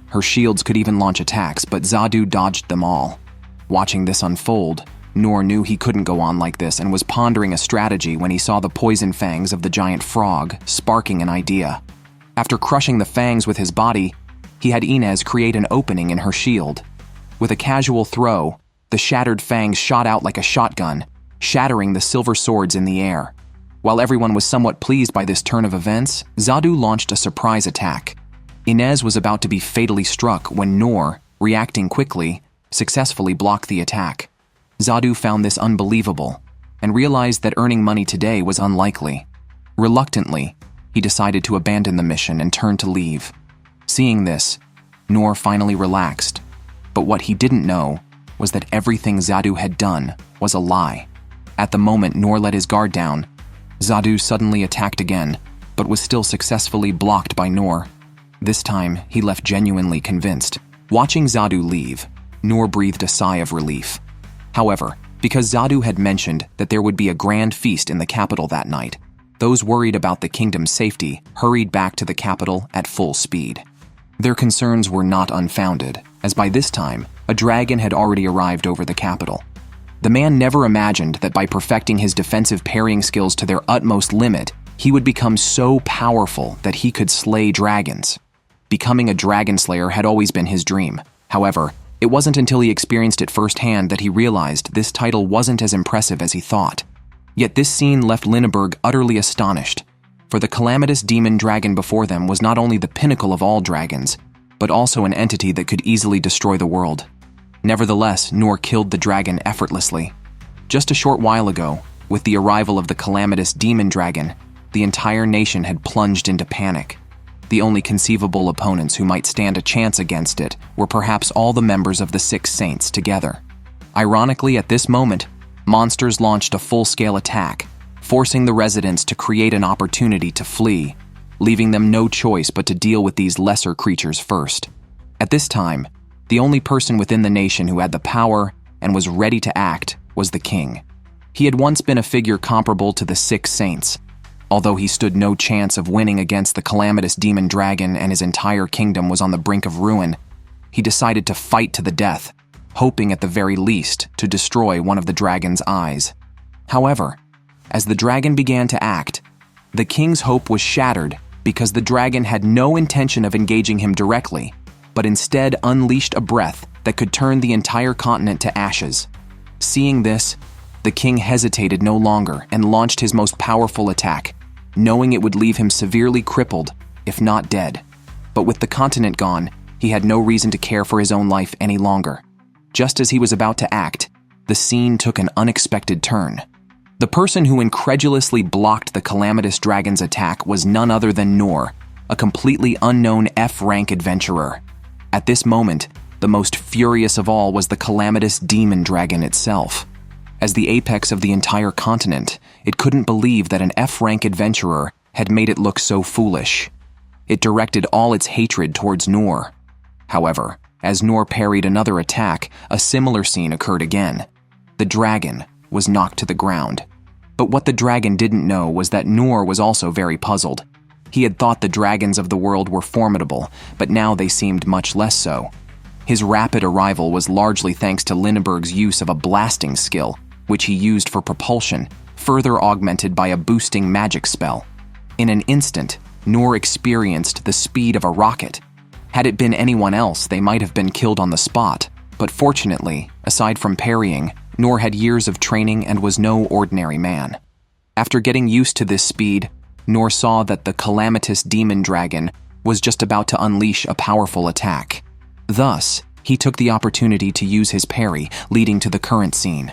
Her shields could even launch attacks, but Zadu dodged them all. Watching this unfold, Noor knew he couldn't go on like this and was pondering a strategy when he saw the poison fangs of the giant frog, sparking an idea. After crushing the fangs with his body, he had Inez create an opening in her shield. With a casual throw, the shattered fangs shot out like a shotgun, shattering the silver swords in the air. While everyone was somewhat pleased by this turn of events, Zadu launched a surprise attack. Inez was about to be fatally struck when Noor, reacting quickly, successfully blocked the attack. Zadu found this unbelievable and realized that earning money today was unlikely. Reluctantly, he decided to abandon the mission and turn to leave. Seeing this, Noor finally relaxed, but what he didn't know was that everything Zadu had done was a lie. At the moment Noor let his guard down, Zadu suddenly attacked again, but was still successfully blocked by Noor. This time, he left genuinely convinced. Watching Zadu leave, Noor breathed a sigh of relief. However, because Zadu had mentioned that there would be a grand feast in the capital that night, those worried about the kingdom's safety hurried back to the capital at full speed. Their concerns were not unfounded, as by this time, a dragon had already arrived over the capital. The man never imagined that by perfecting his defensive parrying skills to their utmost limit, he would become so powerful that he could slay dragons. Becoming a dragon slayer had always been his dream. However, it wasn't until he experienced it firsthand that he realized this title wasn't as impressive as he thought. Yet this scene left Lindbergh utterly astonished, for the calamitous demon dragon before them was not only the pinnacle of all dragons, but also an entity that could easily destroy the world. Nevertheless, Noor killed the dragon effortlessly. Just a short while ago, with the arrival of the calamitous demon dragon, the entire nation had plunged into panic. The only conceivable opponents who might stand a chance against it were perhaps all the members of the Six Saints together. Ironically, at this moment, monsters launched a full-scale attack, forcing the residents to create an opportunity to flee, leaving them no choice but to deal with these lesser creatures first. At this time, the only person within the nation who had the power and was ready to act was the king. He had once been a figure comparable to the Six Saints. Although he stood no chance of winning against the calamitous demon dragon and his entire kingdom was on the brink of ruin, he decided to fight to the death, hoping at the very least to destroy one of the dragon's eyes. However, as the dragon began to act, the king's hope was shattered because the dragon had no intention of engaging him directly, but instead unleashed a breath that could turn the entire continent to ashes. Seeing this, the king hesitated no longer and launched his most powerful attack, knowing it would leave him severely crippled, if not dead. But with the continent gone, he had no reason to care for his own life any longer. Just as he was about to act, the scene took an unexpected turn. The person who incredulously blocked the calamitous dragon's attack was none other than Noor, a completely unknown F-rank adventurer. At this moment, the most furious of all was the calamitous demon dragon itself. As the apex of the entire continent, it couldn't believe that an F-rank adventurer had made it look so foolish. It directed all its hatred towards Noor. However, as Noor parried another attack, a similar scene occurred again. The dragon was knocked to the ground. But what the dragon didn't know was that Noor was also very puzzled. He had thought the dragons of the world were formidable, but now they seemed much less so. His rapid arrival was largely thanks to Lindbergh's use of a blasting skill, which he used for propulsion, further augmented by a boosting magic spell. In an instant, Noor experienced the speed of a rocket. Had it been anyone else, they might have been killed on the spot, but fortunately, aside from parrying, Noor had years of training and was no ordinary man. After getting used to this speed, Noor saw that the calamitous demon dragon was just about to unleash a powerful attack. Thus, he took the opportunity to use his parry, leading to the current scene.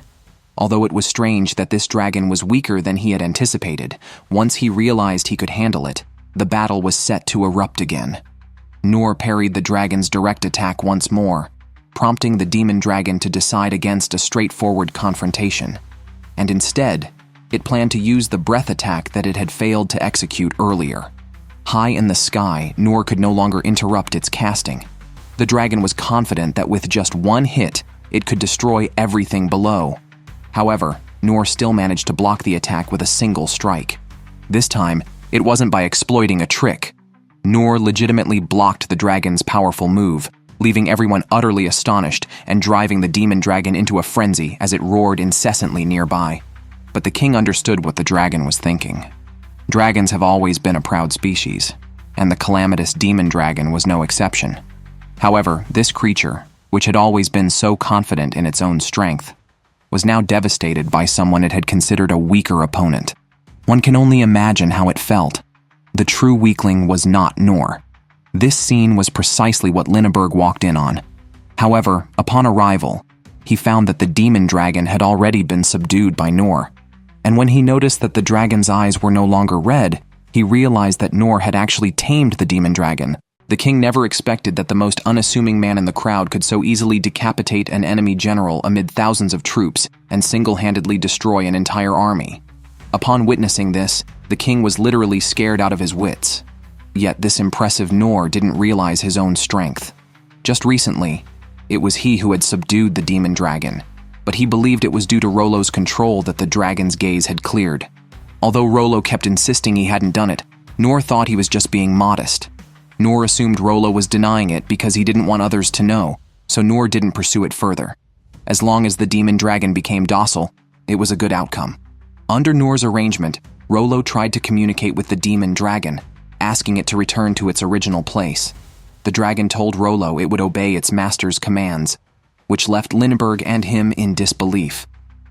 Although it was strange that this dragon was weaker than he had anticipated, once he realized he could handle it, the battle was set to erupt again. Noor parried the dragon's direct attack once more, prompting the demon dragon to decide against a straightforward confrontation. and instead, it planned to use the breath attack that it had failed to execute earlier. High in the sky, Noor could no longer interrupt its casting. The dragon was confident that with just one hit, it could destroy everything below. However, Noor still managed to block the attack with a single strike. This time, it wasn't by exploiting a trick. Noor legitimately blocked the dragon's powerful move, leaving everyone utterly astonished and driving the demon dragon into a frenzy as it roared incessantly nearby. But the king understood what the dragon was thinking. Dragons have always been a proud species, and the calamitous demon dragon was no exception. However, this creature, which had always been so confident in its own strength, was now devastated by someone it had considered a weaker opponent. One can only imagine how it felt. The true weakling was not Noor. This scene was precisely what Linneberg walked in on. However, upon arrival, he found that the demon dragon had already been subdued by Noor. And when he noticed that the dragon's eyes were no longer red, he realized that Noor had actually tamed the demon dragon. The king never expected that the most unassuming man in the crowd could so easily decapitate an enemy general amid thousands of troops and single-handedly destroy an entire army. Upon witnessing this, the king was literally scared out of his wits. Yet this impressive Noor didn't realize his own strength. Just recently, it was he who had subdued the demon dragon, but he believed it was due to Rollo's control that the dragon's gaze had cleared. Although Rollo kept insisting he hadn't done it, Noor thought he was just being modest. Noor assumed Rollo was denying it because he didn't want others to know, so Noor didn't pursue it further. As long as the demon dragon became docile, it was a good outcome. Under Noor's arrangement, Rollo tried to communicate with the demon dragon, asking it to return to its original place. The dragon told Rollo it would obey its master's commands, which left Linneberg and him in disbelief.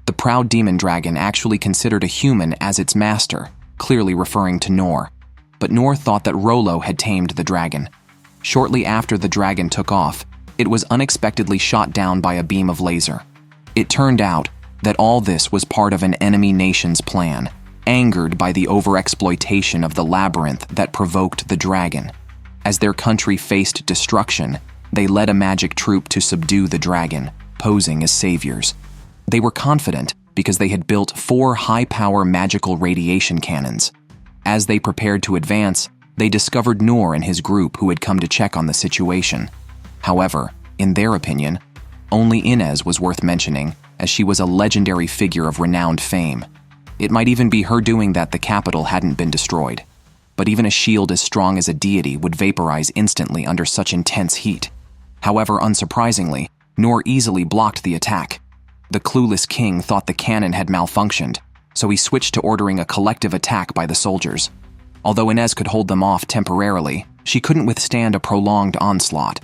The proud demon dragon actually considered a human as its master, clearly referring to Noor. But Noor thought that Rollo had tamed the dragon. Shortly after the dragon took off, it was unexpectedly shot down by a beam of laser. It turned out that all this was part of an enemy nation's plan, angered by the overexploitation of the labyrinth that provoked the dragon. As their country faced destruction, they led a magic troop to subdue the dragon, posing as saviors. They were confident because they had built 4 high-power magical radiation cannons. As they prepared to advance, they discovered Noor and his group who had come to check on the situation. However, in their opinion, only Inez was worth mentioning, as she was a legendary figure of renowned fame. It might even be her doing that the capital hadn't been destroyed. But even a shield as strong as a deity would vaporize instantly under such intense heat. However, unsurprisingly, Noor easily blocked the attack. The clueless king thought the cannon had malfunctioned, so he switched to ordering a collective attack by the soldiers. Although Inez could hold them off temporarily, she couldn't withstand a prolonged onslaught.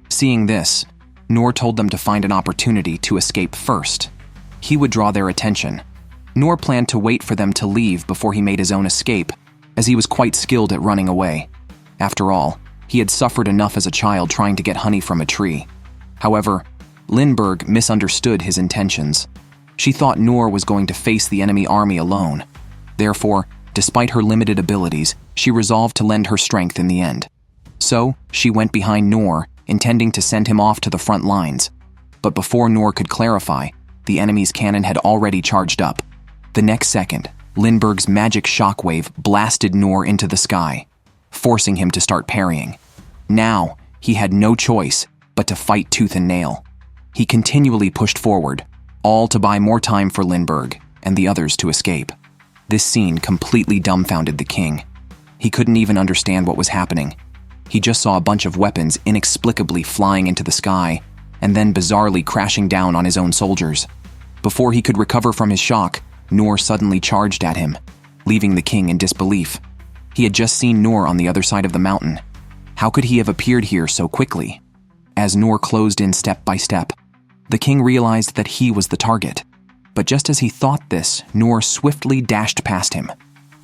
Seeing this, Noor told them to find an opportunity to escape first. He would draw their attention. Noor planned to wait for them to leave before he made his own escape, as he was quite skilled at running away. After all, he had suffered enough as a child trying to get honey from a tree. However, Linneberg misunderstood his intentions. She thought Noor was going to face the enemy army alone. Therefore, despite her limited abilities, she resolved to lend her strength in the end. So, she went behind Noor, intending to send him off to the front lines. But before Noor could clarify, the enemy's cannon had already charged up. The next second, Linneberg's magic shockwave blasted Noor into the sky, forcing him to start parrying. Now, he had no choice but to fight tooth and nail. He continually pushed forward, all to buy more time for Linneberg and the others to escape. This scene completely dumbfounded the king. He couldn't even understand what was happening. He just saw a bunch of weapons inexplicably flying into the sky and then bizarrely crashing down on his own soldiers. Before he could recover from his shock, Noor suddenly charged at him, leaving the king in disbelief. He had just seen Noor on the other side of the mountain. How could he have appeared here so quickly? As Noor closed in step by step, the king realized that he was the target. But just as he thought this, Noor swiftly dashed past him.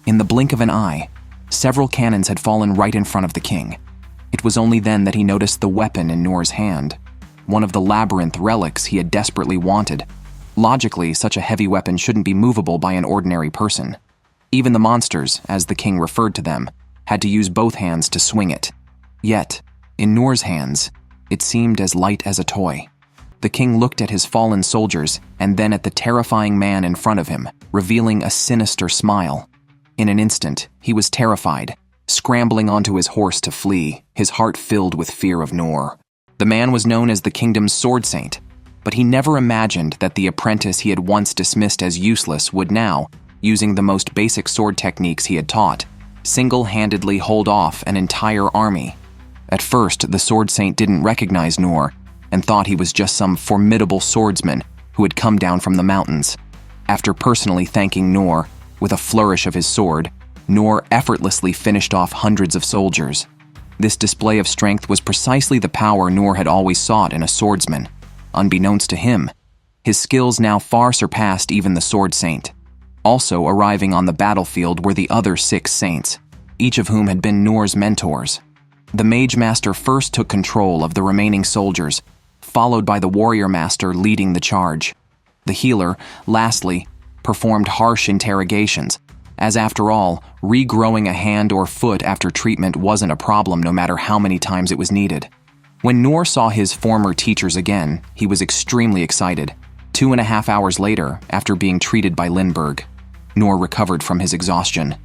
In the blink of an eye, several cannons had fallen right in front of the king. It was only then that he noticed the weapon in Noor's hand, one of the labyrinth relics he had desperately wanted. Logically, such a heavy weapon shouldn't be movable by an ordinary person. Even the monsters, as the king referred to them, had to use both hands to swing it. Yet, in Noor's hands, it seemed as light as a toy. The king looked at his fallen soldiers and then at the terrifying man in front of him, revealing a sinister smile. In an instant, he was terrified, scrambling onto his horse to flee, his heart filled with fear of Noor. The man was known as the kingdom's sword saint, but he never imagined that the apprentice he had once dismissed as useless would now, using the most basic sword techniques he had taught, single-handedly hold off an entire army. At first, the sword saint didn't recognize Noor and thought he was just some formidable swordsman who had come down from the mountains. After personally thanking Noor with a flourish of his sword, Noor effortlessly finished off hundreds of soldiers. This display of strength was precisely the power Noor had always sought in a swordsman. Unbeknownst to him, his skills now far surpassed even the sword saint. Also arriving on the battlefield were the other 6 saints, each of whom had been Noor's mentors. The mage master first took control of the remaining soldiers, followed by the warrior master leading the charge. The healer, lastly, performed harsh interrogations, as after all, regrowing a hand or foot after treatment wasn't a problem no matter how many times it was needed. When Noor saw his former teachers again, he was extremely excited. 2.5 hours later, after being treated by Lindbergh, Noor recovered from his exhaustion.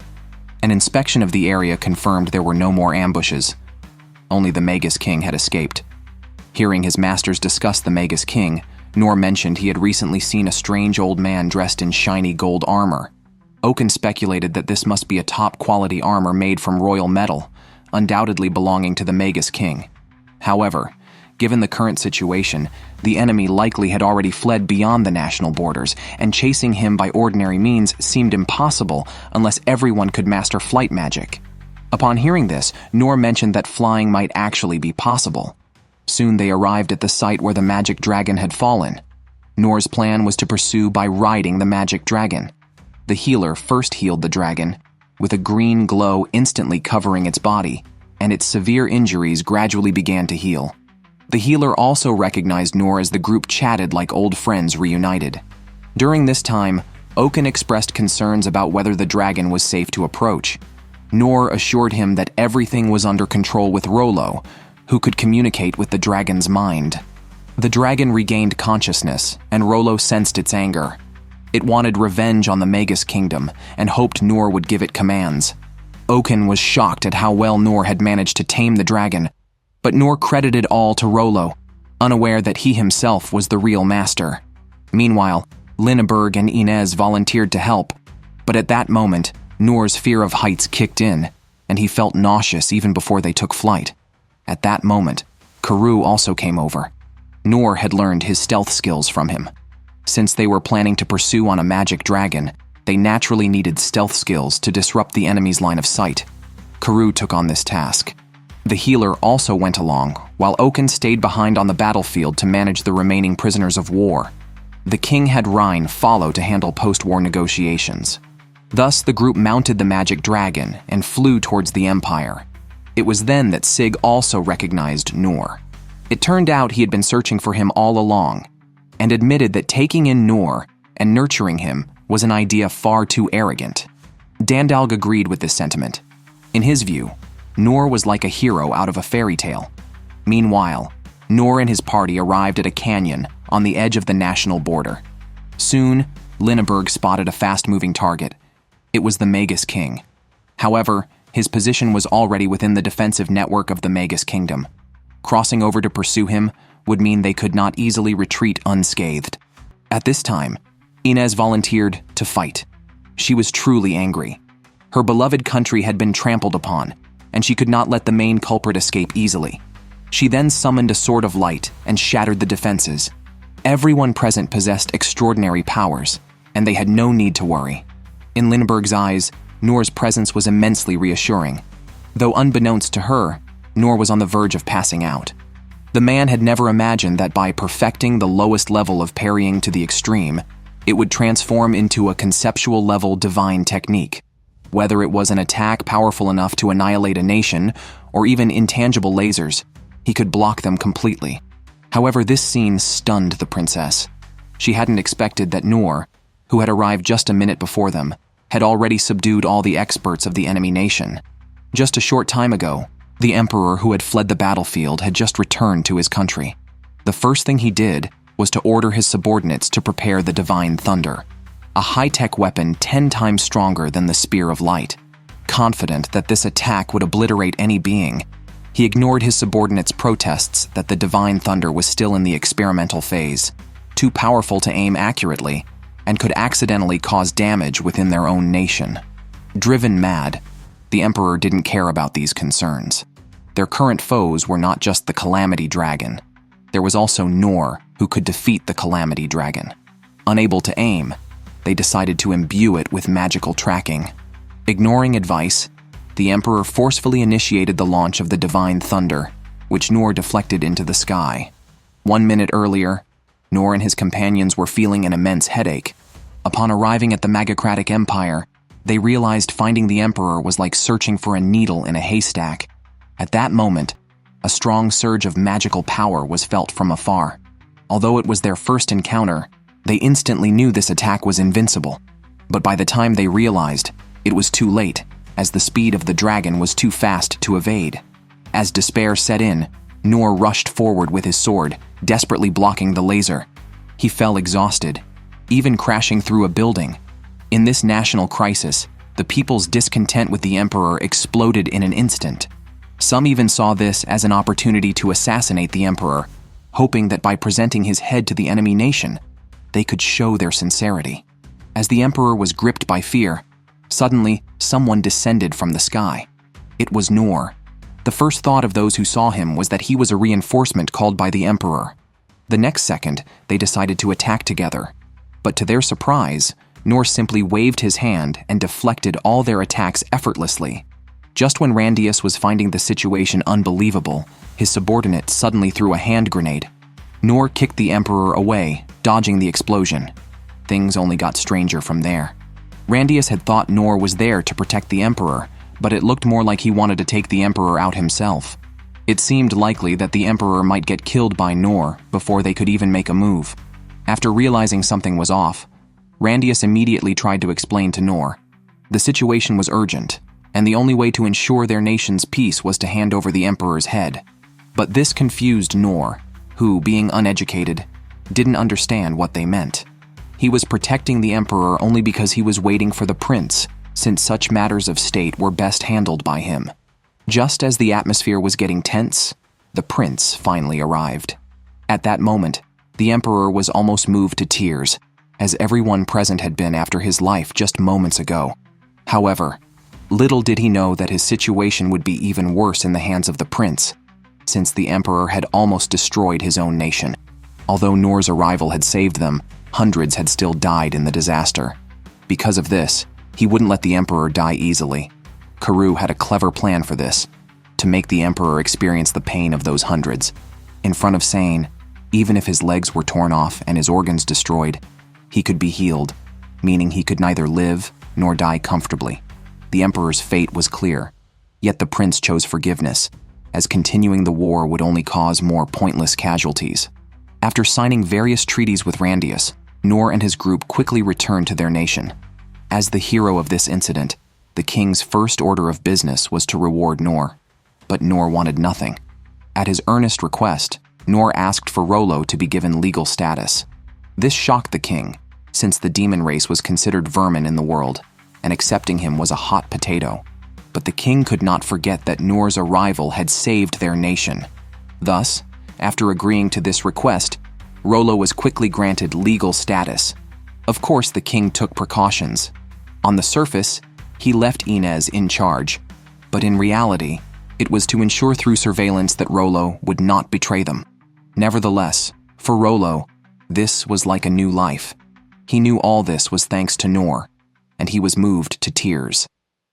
An inspection of the area confirmed there were no more ambushes. Only the Magus King had escaped. Hearing his masters discuss the Magus King, Noor mentioned he had recently seen a strange old man dressed in shiny gold armor. Oaken speculated that this must be a top-quality armor made from royal metal, undoubtedly belonging to the Magus King. However, given the current situation, the enemy likely had already fled beyond the national borders, and chasing him by ordinary means seemed impossible unless everyone could master flight magic. Upon hearing this, Noor mentioned that flying might actually be possible. Soon they arrived at the site where the magic dragon had fallen. Noor's plan was to pursue by riding the magic dragon. The healer first healed the dragon, with a green glow instantly covering its body, and its severe injuries gradually began to heal. The healer also recognized Noor as the group chatted like old friends reunited. During this time, Oaken expressed concerns about whether the dragon was safe to approach. Noor assured him that everything was under control with Rollo, who could communicate with the dragon's mind. The dragon regained consciousness, and Rollo sensed its anger. It wanted revenge on the Magus Kingdom, and hoped Noor would give it commands. Oaken was shocked at how well Noor had managed to tame the dragon, but Noor credited all to Rollo, unaware that he himself was the real master. Meanwhile, Lindbergh and Inez volunteered to help, but at that moment, Noor's fear of heights kicked in, and he felt nauseous even before they took flight. At that moment, Carew also came over. Noor had learned his stealth skills from him. Since they were planning to pursue on a magic dragon, they naturally needed stealth skills to disrupt the enemy's line of sight. Carew took on this task. The healer also went along, while Oaken stayed behind on the battlefield to manage the remaining prisoners of war. The king had Rhine follow to handle post-war negotiations. Thus, the group mounted the magic dragon and flew towards the Empire. It was then that Sig also recognized Noor. It turned out he had been searching for him all along, and admitted that taking in Noor and nurturing him was an idea far too arrogant. Dandalg agreed with this sentiment. In his view, Noor was like a hero out of a fairy tale. Meanwhile, Noor and his party arrived at a canyon on the edge of the national border. Soon, Lindbergh spotted a fast-moving target. It was the Magus King. However, his position was already within the defensive network of the Magus Kingdom. Crossing over to pursue him would mean they could not easily retreat unscathed. At this time, Inez volunteered to fight. She was truly angry. Her beloved country had been trampled upon, and she could not let the main culprit escape easily. She then summoned a sword of light and shattered the defenses. Everyone present possessed extraordinary powers, and they had no need to worry. In Lindbergh's eyes, Noor's presence was immensely reassuring. Though unbeknownst to her, Noor was on the verge of passing out. The man had never imagined that by perfecting the lowest level of parrying to the extreme, it would transform into a conceptual-level divine technique. Whether it was an attack powerful enough to annihilate a nation, or even intangible lasers, he could block them completely. However, this scene stunned the princess. She hadn't expected that Noor, who had arrived just a minute before them, had already subdued all the experts of the enemy nation. Just a short time ago, the emperor who had fled the battlefield had just returned to his country. The first thing he did was to order his subordinates to prepare the divine thunder, a high-tech weapon 10 times stronger than the spear of light. Confident that this attack would obliterate any being, he ignored his subordinates' protests that the divine thunder was still in the experimental phase, too powerful to aim accurately, and could accidentally cause damage within their own nation. Driven mad, the Emperor didn't care about these concerns. Their current foes were not just the Calamity Dragon. There was also Nor, who could defeat the Calamity Dragon. Unable to aim, they decided to imbue it with magical tracking. Ignoring advice, the Emperor forcefully initiated the launch of the Divine Thunder, which Nor deflected into the sky. 1 minute earlier, Nor and his companions were feeling an immense headache. Upon arriving at the Magocratic Empire, they realized finding the Emperor was like searching for a needle in a haystack. At that moment, a strong surge of magical power was felt from afar. Although it was their first encounter, they instantly knew this attack was invincible. But by the time they realized, it was too late, as the speed of the dragon was too fast to evade. As despair set in, Nor rushed forward with his sword, desperately blocking the laser. He fell exhausted, even crashing through a building. In this national crisis, the people's discontent with the Emperor exploded in an instant. Some even saw this as an opportunity to assassinate the Emperor, hoping that by presenting his head to the enemy nation, they could show their sincerity. As the Emperor was gripped by fear, suddenly someone descended from the sky. It was Nor. The first thought of those who saw him was that he was a reinforcement called by the Emperor. The next second, they decided to attack together. But to their surprise, Nor simply waved his hand and deflected all their attacks effortlessly. Just when Randius was finding the situation unbelievable, his subordinate suddenly threw a hand grenade. Nor kicked the Emperor away, dodging the explosion. Things only got stranger from there. Randius had thought Nor was there to protect the Emperor, but it looked more like he wanted to take the Emperor out himself. It seemed likely that the Emperor might get killed by Nor before they could even make a move. After realizing something was off, Randius immediately tried to explain to Nor. The situation was urgent, and the only way to ensure their nation's peace was to hand over the Emperor's head. But this confused Nor, who, being uneducated, didn't understand what they meant. He was protecting the Emperor only because he was waiting for the prince, since such matters of state were best handled by him. Just as the atmosphere was getting tense, the prince finally arrived. At that moment, the Emperor was almost moved to tears, as everyone present had been after his life just moments ago. However, little did he know that his situation would be even worse in the hands of the prince, since the Emperor had almost destroyed his own nation. Although Nor's arrival had saved them, hundreds had still died in the disaster. Because of this, he wouldn't let the Emperor die easily. Karoo had a clever plan for this, to make the Emperor experience the pain of those hundreds. In front of Sane, even if his legs were torn off and his organs destroyed, he could be healed, meaning he could neither live nor die comfortably. The Emperor's fate was clear, yet the prince chose forgiveness, as continuing the war would only cause more pointless casualties. After signing various treaties with Randius, Nor and his group quickly returned to their nation. As the hero of this incident, the king's first order of business was to reward Nor. But Nor wanted nothing. At his earnest request, Nor asked for Rollo to be given legal status. This shocked the king, since the demon race was considered vermin in the world, and accepting him was a hot potato. But the king could not forget that Nor's arrival had saved their nation. Thus, after agreeing to this request, Rollo was quickly granted legal status. Of course, the king took precautions. On the surface, he left Inez in charge, but in reality, it was to ensure through surveillance that Rollo would not betray them. Nevertheless, for Rollo, this was like a new life. He knew all this was thanks to Nor, and he was moved to tears.